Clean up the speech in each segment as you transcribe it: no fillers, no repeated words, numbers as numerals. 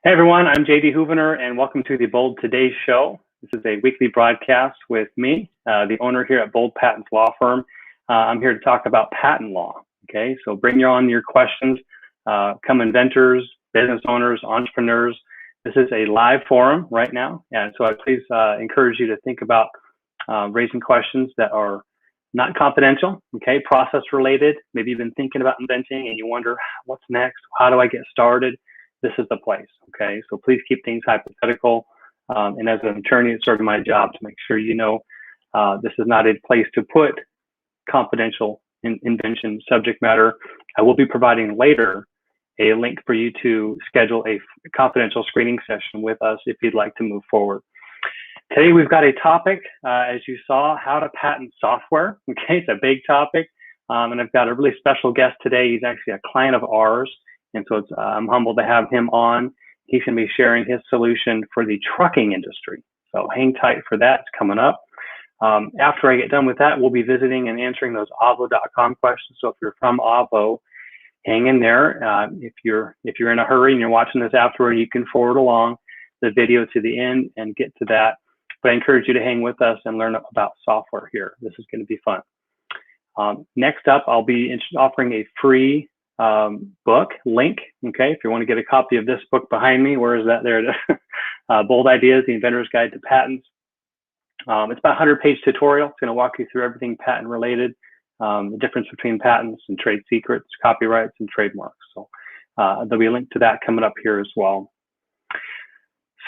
Hey everyone, I'm JD Hoovener and welcome to the Bold Today Show. This is a weekly broadcast with me, the owner here at Bold Patents Law Firm. I'm here to talk about patent law. Okay, so bring on your questions. Come inventors, business owners, entrepreneurs. This is a live forum right now, and so I please encourage you to think about raising questions that are not confidential, okay, process related. Maybe you've been thinking about inventing and you wonder, what's next? How do I get started? This is the place, okay? So please keep things hypothetical. And as an attorney, it's sort of my job to make sure you know this is not a place to put confidential invention subject matter. I will be providing later a link for you to schedule a confidential screening session with us if you'd like to move forward. Today, we've got a topic, as you saw, how to patent software. Okay, it's a big topic. And I've got a really special guest today. He's actually a client of ours. And so I'm humbled to have him on. He's going to be sharing his solution for the trucking industry. So hang tight for that. It's coming up. After I get done with that, we'll be visiting and answering those avo.com questions. So if you're from Avo, hang in there. If you're in a hurry and you're watching this afterward, you can forward along the video to the end and get to that. But I encourage you to hang with us and learn about software here. This is going to be fun. Next up, I'll be offering a free book link. Okay, if you want to get a copy of this book behind me, where is that? There it is. Bold Ideas, The Inventor's Guide to Patents. It's about a 100-page tutorial. It's going to walk you through everything patent related, the difference between patents and trade secrets, copyrights, and trademarks. So there'll be a link to that coming up here as well.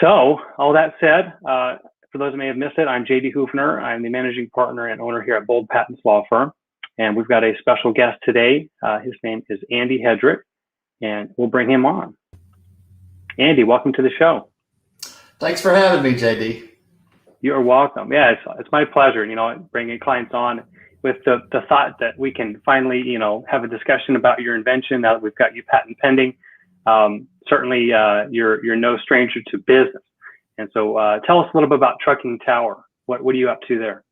So all that said, for those who may have missed it, I'm JD Hoovener. I'm the managing partner and owner here at Bold Patents Law Firm. And we've got a special guest today. His name is Andy Hedrick, and we'll bring him on. Andy, welcome to the show. Thanks for having me, JD. You're welcome. Yeah, it's my pleasure, bringing clients on with the thought that we can finally, have a discussion about your invention now that we've got you patent pending. Certainly, you're no stranger to business. And so tell us a little bit about Trucking Tower. What are you up to there?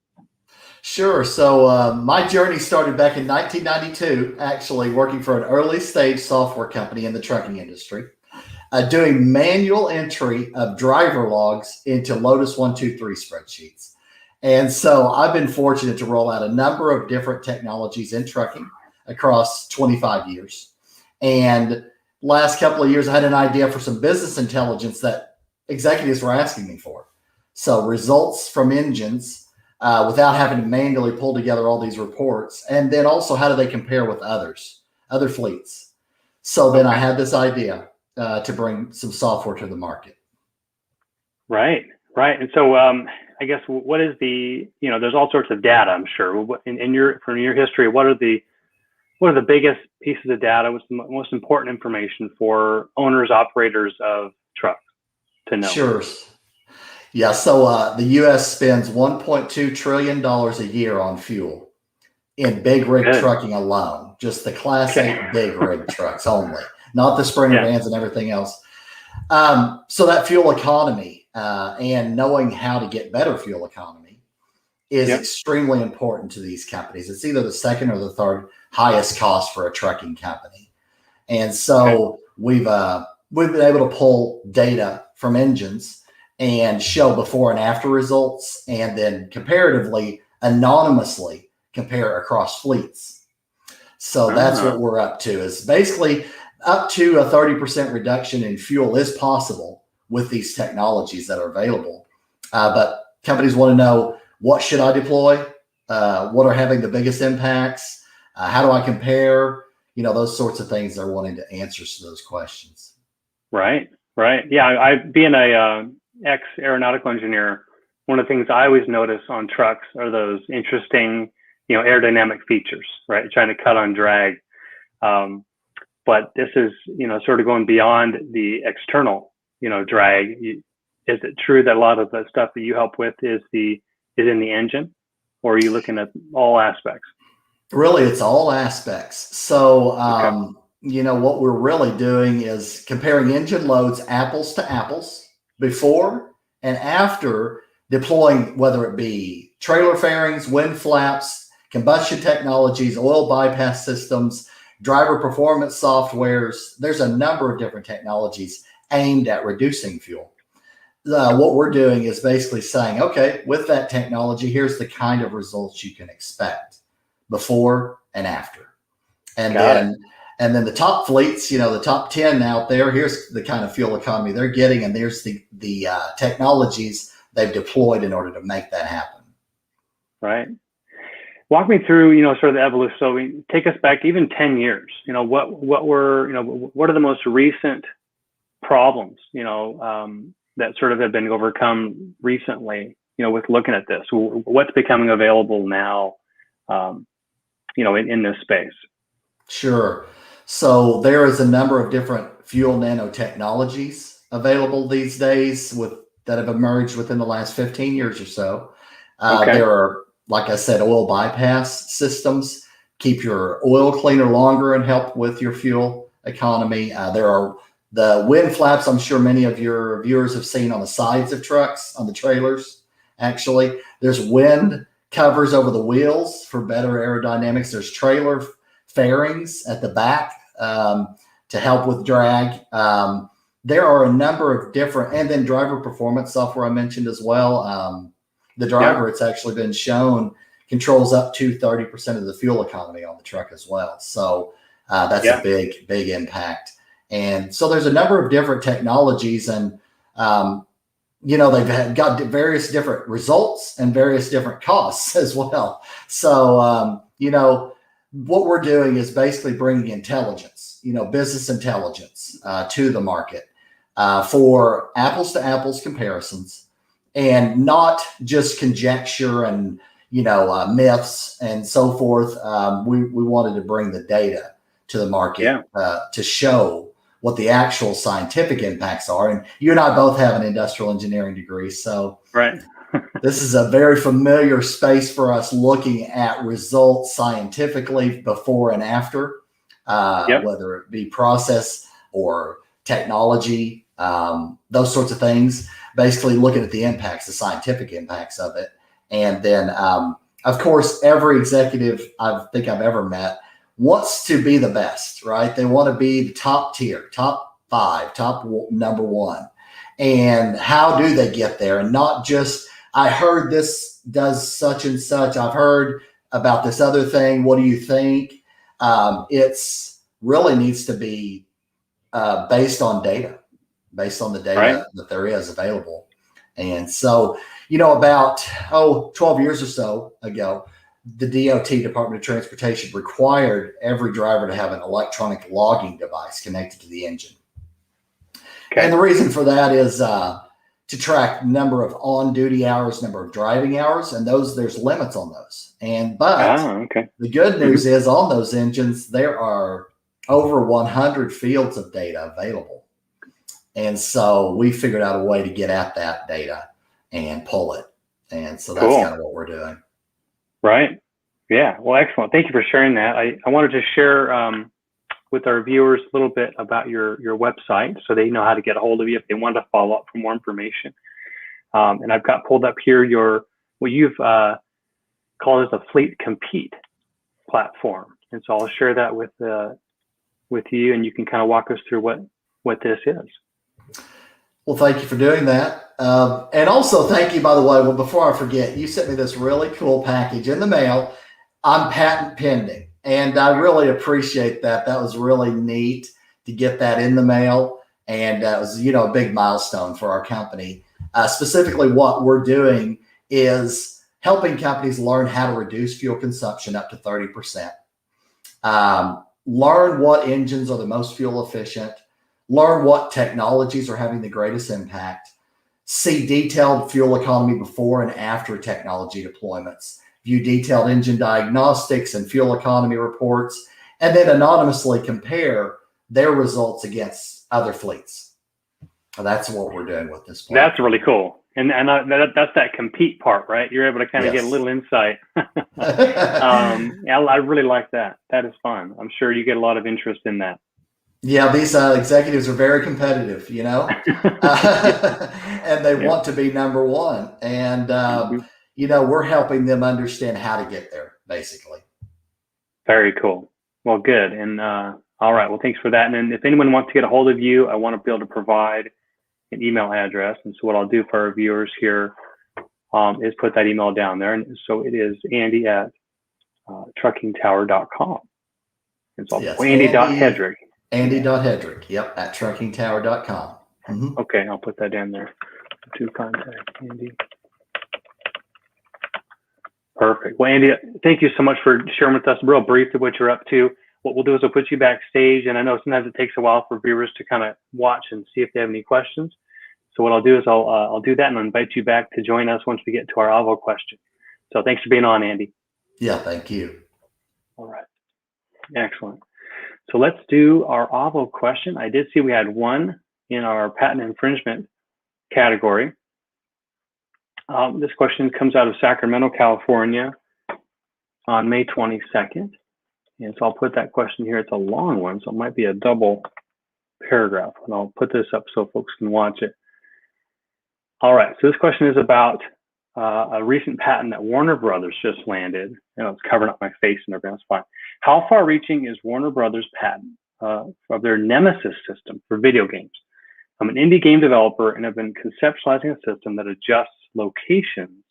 Sure. So my journey started back in 1992, actually working for an early stage software company in the trucking industry, doing manual entry of driver logs into Lotus 123 spreadsheets. And so I've been fortunate to roll out a number of different technologies in trucking across 25 years. And last couple of years, I had an idea for some business intelligence that executives were asking me for. So results from engines, without having to manually pull together all these reports. And then also, how do they compare with other fleets? So then I had this idea to bring some software to the market. Right. And so I guess what is there's all sorts of data, I'm sure. From your history, what are the biggest pieces of data? What's the most important information for owners, operators of trucks to know? Sure. Yeah, so the U.S. spends $1.2 trillion a year on fuel in big rig trucking alone, just the Class 8 big rig trucks only, not the Sprinter vans and everything else. So that fuel economy and knowing how to get better fuel economy is extremely important to these companies. It's either the second or the third highest cost for a trucking company. And so we've been able to pull data from engines and show before and after results, and then comparatively, anonymously compare across fleets. So that's what we're up to, is basically up to a 30% reduction in fuel is possible with these technologies that are available. But companies want to know, what should I deploy? What are having the biggest impacts? How do I compare? Those sorts of things. They're wanting to answers to those questions. Right. Yeah, I being a ex-aeronautical engineer, one of the things I always notice on trucks are those interesting, aerodynamic features, right? Trying to cut on drag. But this is, sort of going beyond the external, drag. Is it true that a lot of the stuff that you help with is in the engine, or are you looking at all aspects? Really, it's all aspects. So, what we're really doing is comparing engine loads apples to apples before and after deploying, whether it be trailer fairings, wind flaps, combustion technologies, oil bypass systems, driver performance softwares. There's a number of different technologies aimed at reducing fuel. What we're doing is basically saying, okay, with that technology, here's the kind of results you can expect before and after. And then the top fleets, the top 10 out there, here's the kind of fuel economy they're getting, and there's the technologies they've deployed in order to make that happen. Right. Walk me through, sort of the evolution. So take us back even 10 years. What are the most recent problems, that sort of have been overcome recently, with looking at this? What's becoming available now, in this space? Sure. So there is a number of different fuel nanotechnologies available these days that have emerged within the last 15 years or so. There are, like I said, oil bypass systems, keep your oil cleaner longer and help with your fuel economy. There are the wind flaps. I'm sure many of your viewers have seen on the sides of trucks, on the trailers. Actually, there's wind covers over the wheels for better aerodynamics. There's trailer fairings at the back to help with drag. There are a number of different, and then driver performance software I mentioned as well. The driver, it's actually been shown, controls up to 30% of the fuel economy on the truck as well. So that's a big, big impact. And so there's a number of different technologies, and they've got various different results and various different costs as well. So, what we're doing is basically bringing intelligence, business intelligence to the market for apples to apples comparisons, and not just conjecture and, myths and so forth. We wanted to bring the data to the market to show what the actual scientific impacts are. And you and I both have an industrial engineering degree. So this is a very familiar space for us, looking at results scientifically before and after, whether it be process or technology, those sorts of things, basically looking at the impacts, the scientific impacts of it. And then, of course, every executive I think I've ever met wants to be the best, right? They want to be the top tier, top 5, top number 1. And how do they get there? And not just, I heard this does such and such. I've heard about this other thing. What do you think? It's really needs to be based on data, based on the data that there is available. And so, about 12 years or so ago, the DOT, Department of Transportation, required every driver to have an electronic logging device connected to the engine. And the reason for that is to track number of on-duty hours, number of driving hours, and there's limits on those. But the good news is on those engines, there are over 100 fields of data available. And so we figured out a way to get at that data and pull it. And so that's kind of what we're doing. Right. Yeah. Well, excellent. Thank you for sharing that. I wanted to share with our viewers a little bit about your website, so they know how to get a hold of you if they want to follow up for more information. And I've got pulled up here what you've called as a Fleet Compete platform. And so I'll share that with you, and you can kind of walk us through what this is. Well, thank you for doing that. And also thank you, by the way, before I forget, you sent me this really cool package in the mail. I'm patent pending, and I really appreciate that. That was really neat to get that in the mail. And it was, a big milestone for our company. Specifically, what we're doing is helping companies learn how to reduce fuel consumption up to 30%. Learn what engines are the most fuel efficient. Learn what technologies are having the greatest impact. See detailed fuel economy before and after technology deployments. View detailed engine diagnostics and fuel economy reports, and then anonymously compare their results against other fleets. That's what we're doing with this plan. That's really cool. And that's that compete part, right? You're able to kind of get a little insight. I really like that. That is fun. I'm sure you get a lot of interest in that. Yeah, these executives are very competitive, and they want to be number 1. And, we're helping them understand how to get there, basically. Very cool. Well, good. And All right. Well, thanks for that. And then if anyone wants to get a hold of you, I want to be able to provide an email address. And so what I'll do for our viewers here is put that email down there. And so it is Andy at truckingtower.com. And so yes, Andy.Hedrick. Andy.Hedrick. Yep, at truckingtower.com. Mm-hmm. Okay, I'll put that down there to contact Andy. Perfect. Well, Andy, thank you so much for sharing with us real briefly what you're up to. What we'll do is we'll put you backstage, and I know sometimes it takes a while for viewers to kind of watch and see if they have any questions. So what I'll do is I'll do that and I'll invite you back to join us once we get to our Avo question. So thanks for being on, Andy. Yeah, thank you. All right. Excellent. So let's do our Avo question. I did see we had one in our patent infringement category. This question comes out of Sacramento, California on May 22nd. And so I'll put that question here. It's a long one, so it might be a double paragraph. And I'll put this up so folks can watch it. All right, so this question is about a recent patent that Warner Brothers just landed. It's covering up my face and everything, that's fine. How far-reaching is Warner Brothers' patent of their Nemesis system for video games? I'm an indie game developer and have been conceptualizing a system that adjusts locations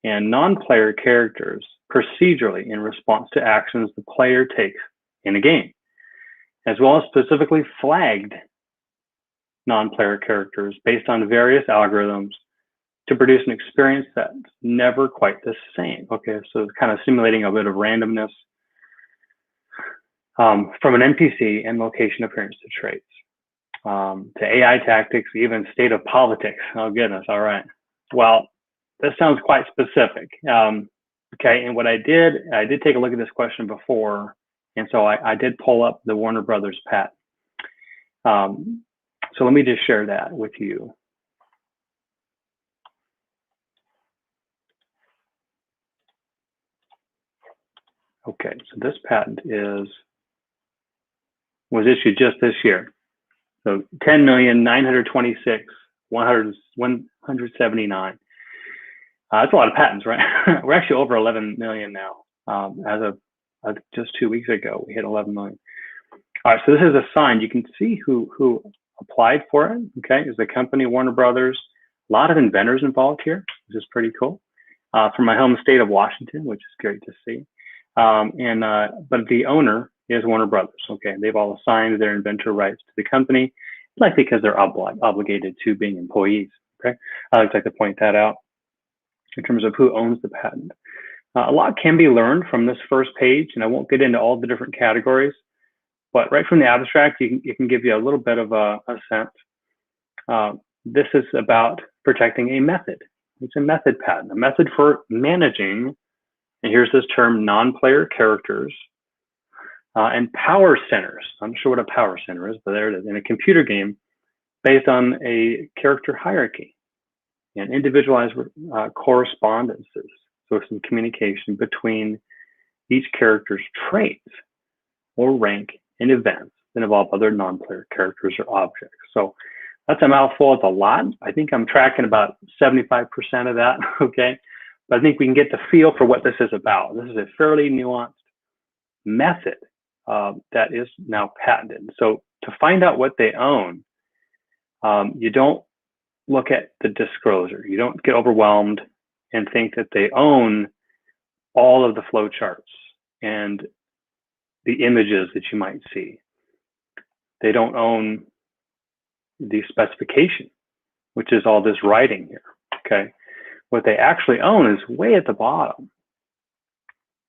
and non-player characters procedurally in response to actions the player takes in a game, as well as specifically flagged non-player characters based on various algorithms to produce an experience that's never quite the same. Okay, so it's kind of simulating a bit of randomness from an NPC and location appearance to traits, to AI tactics, even state of politics. Oh goodness, all right. Well, this sounds quite specific. Okay, and what I did take a look at this question before, and so I did pull up the Warner Brothers patent. So let me just share that with you. Okay, so this patent was issued just this year. So 10,926,179. That's a lot of patents, right? We're actually over 11 million now. As of just 2 weeks ago, we hit 11 million. All right, so this is a sign. You can see who applied for it. Okay, is the company Warner Brothers. A lot of inventors involved here, which is pretty cool. From my home state of Washington, which is great to see. But the owner is Warner Brothers. Okay, they've all assigned their inventor rights to the company, likely because they're obligated to being employees. Okay, I like to point that out in terms of who owns the patent. A lot can be learned from this first page, and I won't get into all the different categories, but right from the abstract, it can give you a little bit of a sense. This is about protecting a method. It's a method patent, a method for managing, and here's this term, non-player characters and power centers. I'm not sure what a power center is, but there it is, in a computer game based on a character hierarchy and individualized correspondences, so some communication between each character's traits or rank in events that involve other non-player characters or objects. So that's a mouthful. It's a lot. I think I'm tracking about 75% of that, okay? But I think we can get the feel for what this is about. This is a fairly nuanced method that is now patented. So to find out what they own, you don't look at the disclosure. You don't get overwhelmed and think that they own all of the flow charts and the images that you might see. They don't own the specification, which is all this writing here, okay? What they actually own is way at the bottom,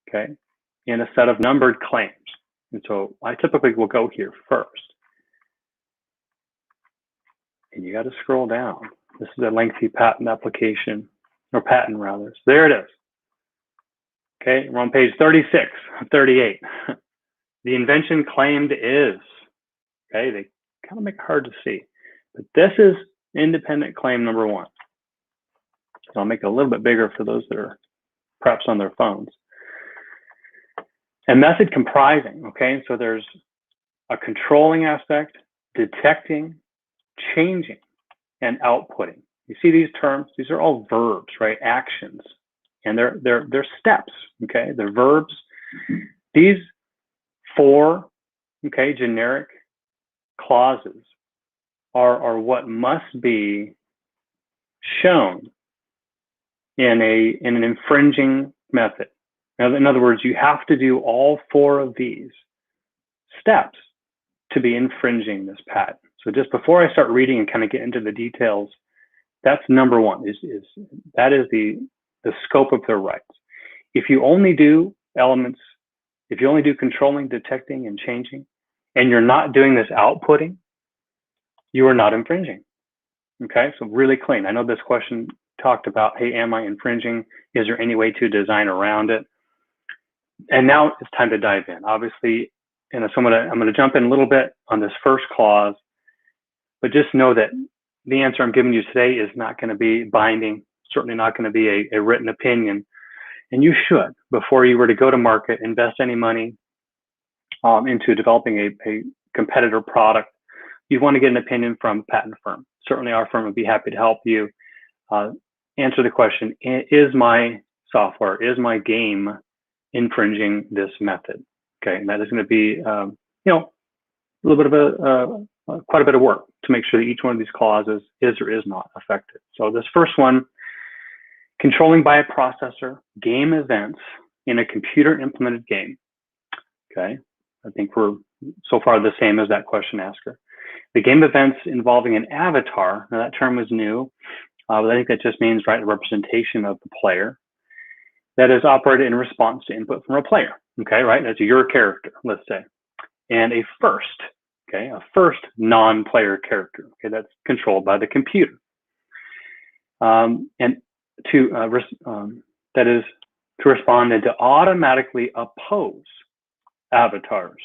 okay? In a set of numbered claims. And so I typically will go here first. And you got to scroll down. This is a lengthy patent application, or patent rather. So there it is. Okay, we're on page 36, 38. The invention claimed is, okay, they kind of make it hard to see. But this is independent claim number one. So I'll make it a little bit bigger for those that are perhaps on their phones. A method comprising, okay, so there's a controlling aspect, detecting, changing, and outputting. You see these terms? These are all verbs, right? Actions, and they're steps, okay? They're verbs. These four, okay, generic clauses are what must be shown in an infringing method. Now, in other words, you have to do all 4 of these steps to be infringing this patent. So just before I start reading and kind of get into the details, that's number 1, that is the scope of their rights. If you only do elements, if you only do controlling, detecting, and changing, and you're not doing this outputting, you are not infringing. Okay, so really clean. I know this question talked about, hey, am I infringing? Is there any way to design around it? And now it's time to dive in. Obviously, so I'm going to jump in a little bit on this first clause, but just know that the answer I'm giving you today is not going to be binding, certainly not going to be a written opinion. And you should, before you were to go to market, invest any money into developing a competitor product, you want to get an opinion from a patent firm. Certainly our firm would be happy to help you answer the question, is my software, is my game infringing this method? Okay, and that is going to be, a little bit of quite a bit of work to make sure that each one of these clauses is or is not affected. So this first one, controlling by a processor game events in a computer implemented game. Okay, I think we're so far the same as that question asker. The game events involving an avatar, now that term is new, but I think that just means, right, a representation of the player that is operated in response to input from a player. Okay, right, that's your character, let's say. And a first non-player character, okay, that's controlled by the computer. And that is to respond and to automatically oppose avatars.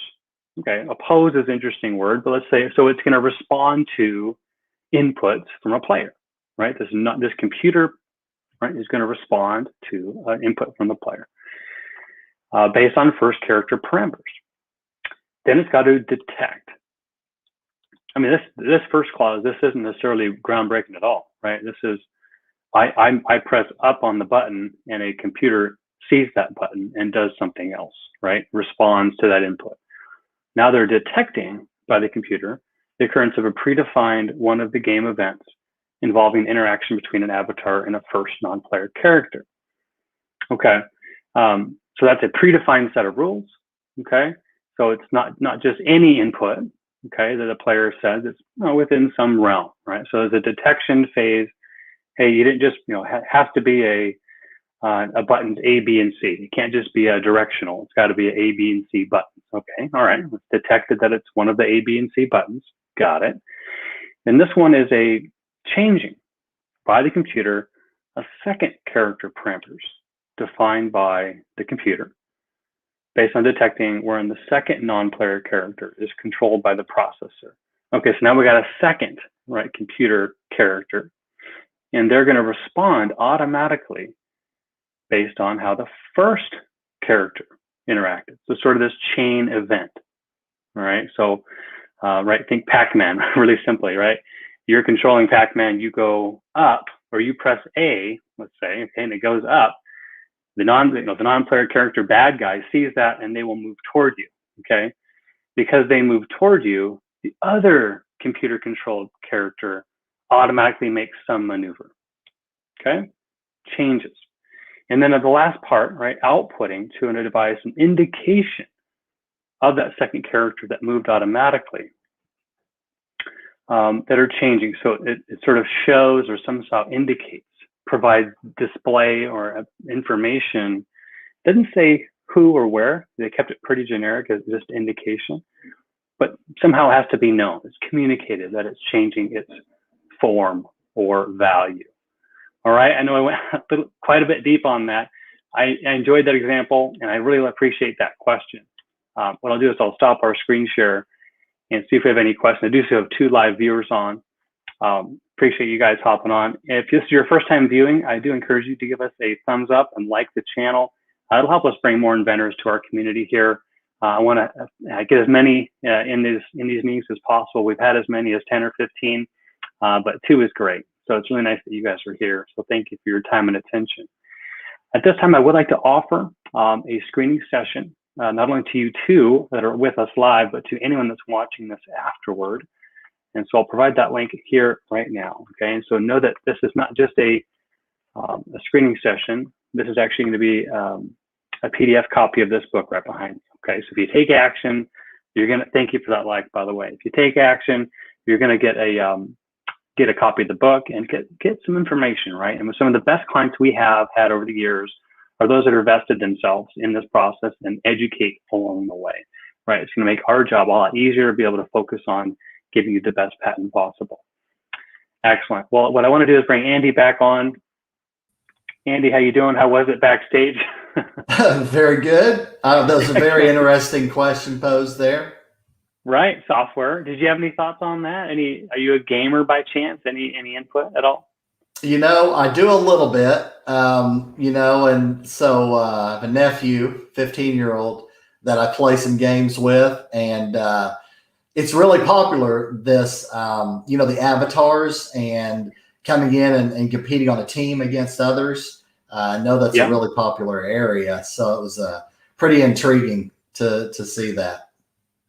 Okay, oppose is an interesting word, but let's say, so it's going to respond to inputs from a player, right? This computer, right, is going to respond to input from the player based on first character parameters. Then it's got to detect. I mean, this first clause, this isn't necessarily groundbreaking at all, right? This is, I press up on the button and a computer sees that button and does something else, right? Responds to that input. Now they're detecting by the computer the occurrence of a predefined one of the game events involving interaction between an avatar and a first non-player character. Okay, so that's a predefined set of rules. Okay, so it's not just any input, okay, that a player says, it's within some realm, right? So there's a detection phase. Hey, you didn't just, has to be a buttons A, B, and C. It can't just be a directional. It's got to be an A, B, and C buttons. Okay, all right. It's detected that it's one of the A, B, and C buttons. Got it. And this one is a changing by the computer a second character parameters defined by the computer based on detecting wherein the second non-player character is controlled by the processor. Okay, so now we got a second, right, computer character, and they're going to respond automatically based on how the first character interacted. So sort of this chain event, all right? So, right, think Pac-Man really simply, right? You're controlling Pac-Man, you go up, or you press A, let's say, okay, and it goes up. The non-player character bad guy sees that and they will move toward you, okay? Because they move toward you, the other computer controlled character automatically makes some maneuver, okay? Changes. And then at the last part, right, outputting to a device an indication of that second character that moved automatically that are changing. So it sort of shows or somehow indicates, provides display or information. Doesn't say who or where. They kept it pretty generic as just indication, but somehow has to be known. It's communicated that it's changing its form or value. All right, I know I went quite a bit deep on that. I enjoyed that example, and I really appreciate that question. What I'll do is I'll stop our screen share and see if we have any questions. I do still have 2 live viewers on. Appreciate you guys hopping on. If this is your first time viewing, I do encourage you to give us a thumbs up and like the channel. It'll help us bring more inventors to our community here. I want to get as many in these meetings as possible. We've had as many as 10 or 15, but 2 is great. So it's really nice that you guys are here. So thank you for your time and attention. At this time, I would like to offer a screening session not only to you two that are with us live, but to anyone that's watching this afterward. And so I'll provide that link here right now. Okay, and so know that this is not just a screening session. This is actually going to be a PDF copy of this book right behind you. Okay, so if you take action, you're going to, thank you for that like, by the way. If you take action, you're going to get a copy of the book and get some information, right? And with some of the best clients we have had over the years are those that are vested themselves in this process and educate along the way, right? It's going to make our job a lot easier to be able to focus on giving you the best patent possible. Excellent. Well, what I want to do is bring Andy back on. Andy, how you doing? How was it backstage? Very good. That was a very interesting question posed there. Right, software. Did you have any thoughts on that? Are you a gamer by chance? Any input at all? I do a little bit. And so I have a nephew, 15-year-old, that I play some games with, and it's really popular. This, the avatars and coming in and competing on a team against others. I know that's a really popular area, so it was pretty intriguing to see that.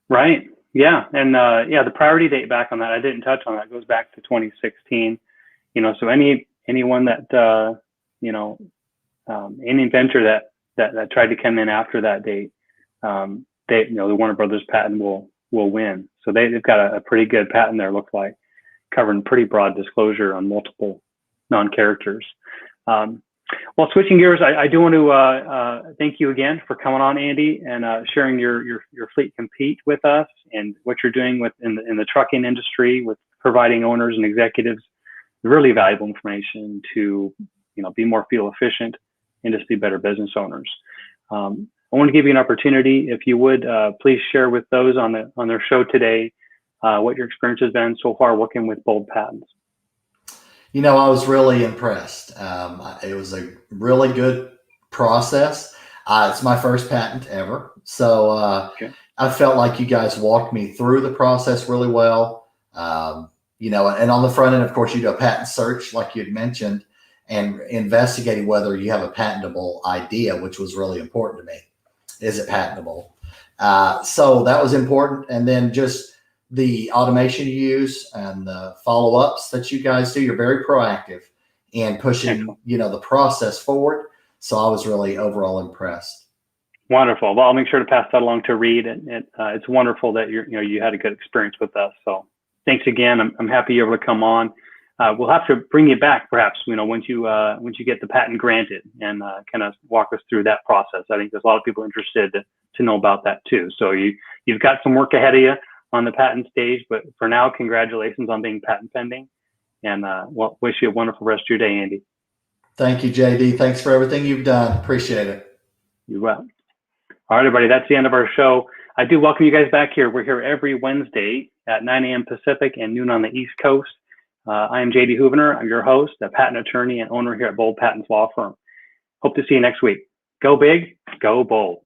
Right. Yeah, and the priority date back on that, I didn't touch on that. It goes back to 2016. So anyone that any inventor that tried to come in after that date, the Warner Brothers patent will win. So they've got a pretty good patent there. Looks like covering pretty broad disclosure on multiple non-characters. Well, switching gears, I do want to thank you again for coming on, Andy, and sharing your fleet compete with us and what you're doing in the trucking industry with providing owners and executives really valuable information to be more fuel efficient and just be better business owners. I want to give you an opportunity, if you would, please share with those on their show today what your experience has been so far working with Bold Patents. I was really impressed. It was a really good process. It's my first patent ever. So I felt like you guys walked me through the process really well. And on the front end, of course, you do a patent search, like you had mentioned, and investigating whether you have a patentable idea, which was really important to me. Is it patentable? So that was important. And then just the automation you use and the follow-ups that you guys do, you're very proactive in pushing, the process forward. So I was really overall impressed. Wonderful. Well, I'll make sure to pass that along to Reed. It's wonderful that you had a good experience with us. So thanks again. I'm happy you're able to come on. We'll have to bring you back perhaps, once you get the patent granted and kind of walk us through that process. I think there's a lot of people interested to know about that too. So you've got some work ahead of you on the patent stage, but for now, congratulations on being patent pending, and wish you a wonderful rest of your day, Andy. Thank you, JD. Thanks for everything you've done. Appreciate it. You're welcome. All right, everybody, that's the end of our show. I do welcome you guys back here. We're here every Wednesday at 9 a.m. Pacific and noon on the East Coast. I am JD Hoovener. I'm your host, a patent attorney and owner here at Bold Patents Law Firm. Hope to see you next week. Go big, go bold.